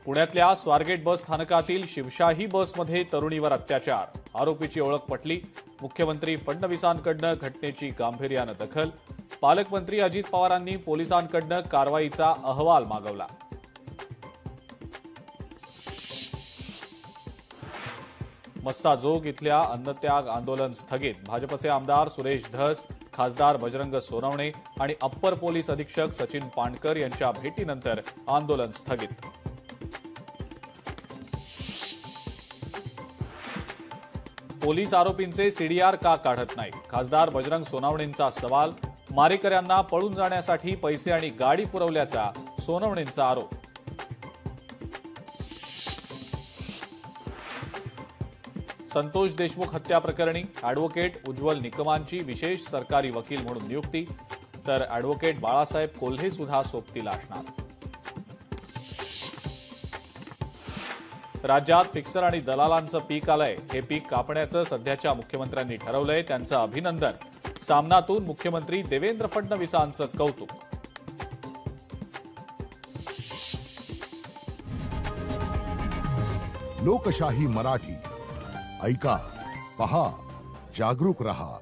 पुण्यातल्या स्वारगेट बस स्थानकातील शिवशाही बसमध्ये तरुणीवर अत्याचार, आरोपीची ओळख पटली। मुख्यमंत्री फडणवीसांकडून घटनेची गांभीर्याने दखल। पालकमंत्री अजित पवारांनी पोलिसांकडून कारवाईचा अहवाल मागवला। मस्साजोग इथल्या अन्नत्याग आंदोलन स्थगित। भाजपचे आमदार सुरेश धस, खासदार बजरंग सोनवणे आणि अप्पर पोलीस अधीक्षक सचिन पाणकर यांच्या भेटीनंतर आंदोलन स्थगित। पोलीस आरोपींचे सीडीआर का काढत नाही? खासदार बजरंग सोनवणेंचा सवाल। मारेकऱ्यांना पळून जाण्यासाठी पैसे आणि गाडी पुरवल्याचा सोनवणेंचा आरोप। संतोष देशमुख हत्या प्रकरणी ॲडव्होकेट उज्ज्वल निकमांची विशेष सरकारी वकील म्हणून नियुक्ती, तर ॲडव्होकेट बाळासाहेब कोल्हे सुद्धा सोबतीला असणार। राज्यात फिक्सर आणि दलालांचं पीक आलंय। हे पीक कापण्याचं सध्याच्या मुख्यमंत्र्यांनी ठरवलंय, त्यांचं अभिनंदन। सामनातून मुख्यमंत्री देवेंद्र फडणवीसांचं कौतुक। लोकशाही मराठी ऐका, पहा, जागरूक रहा।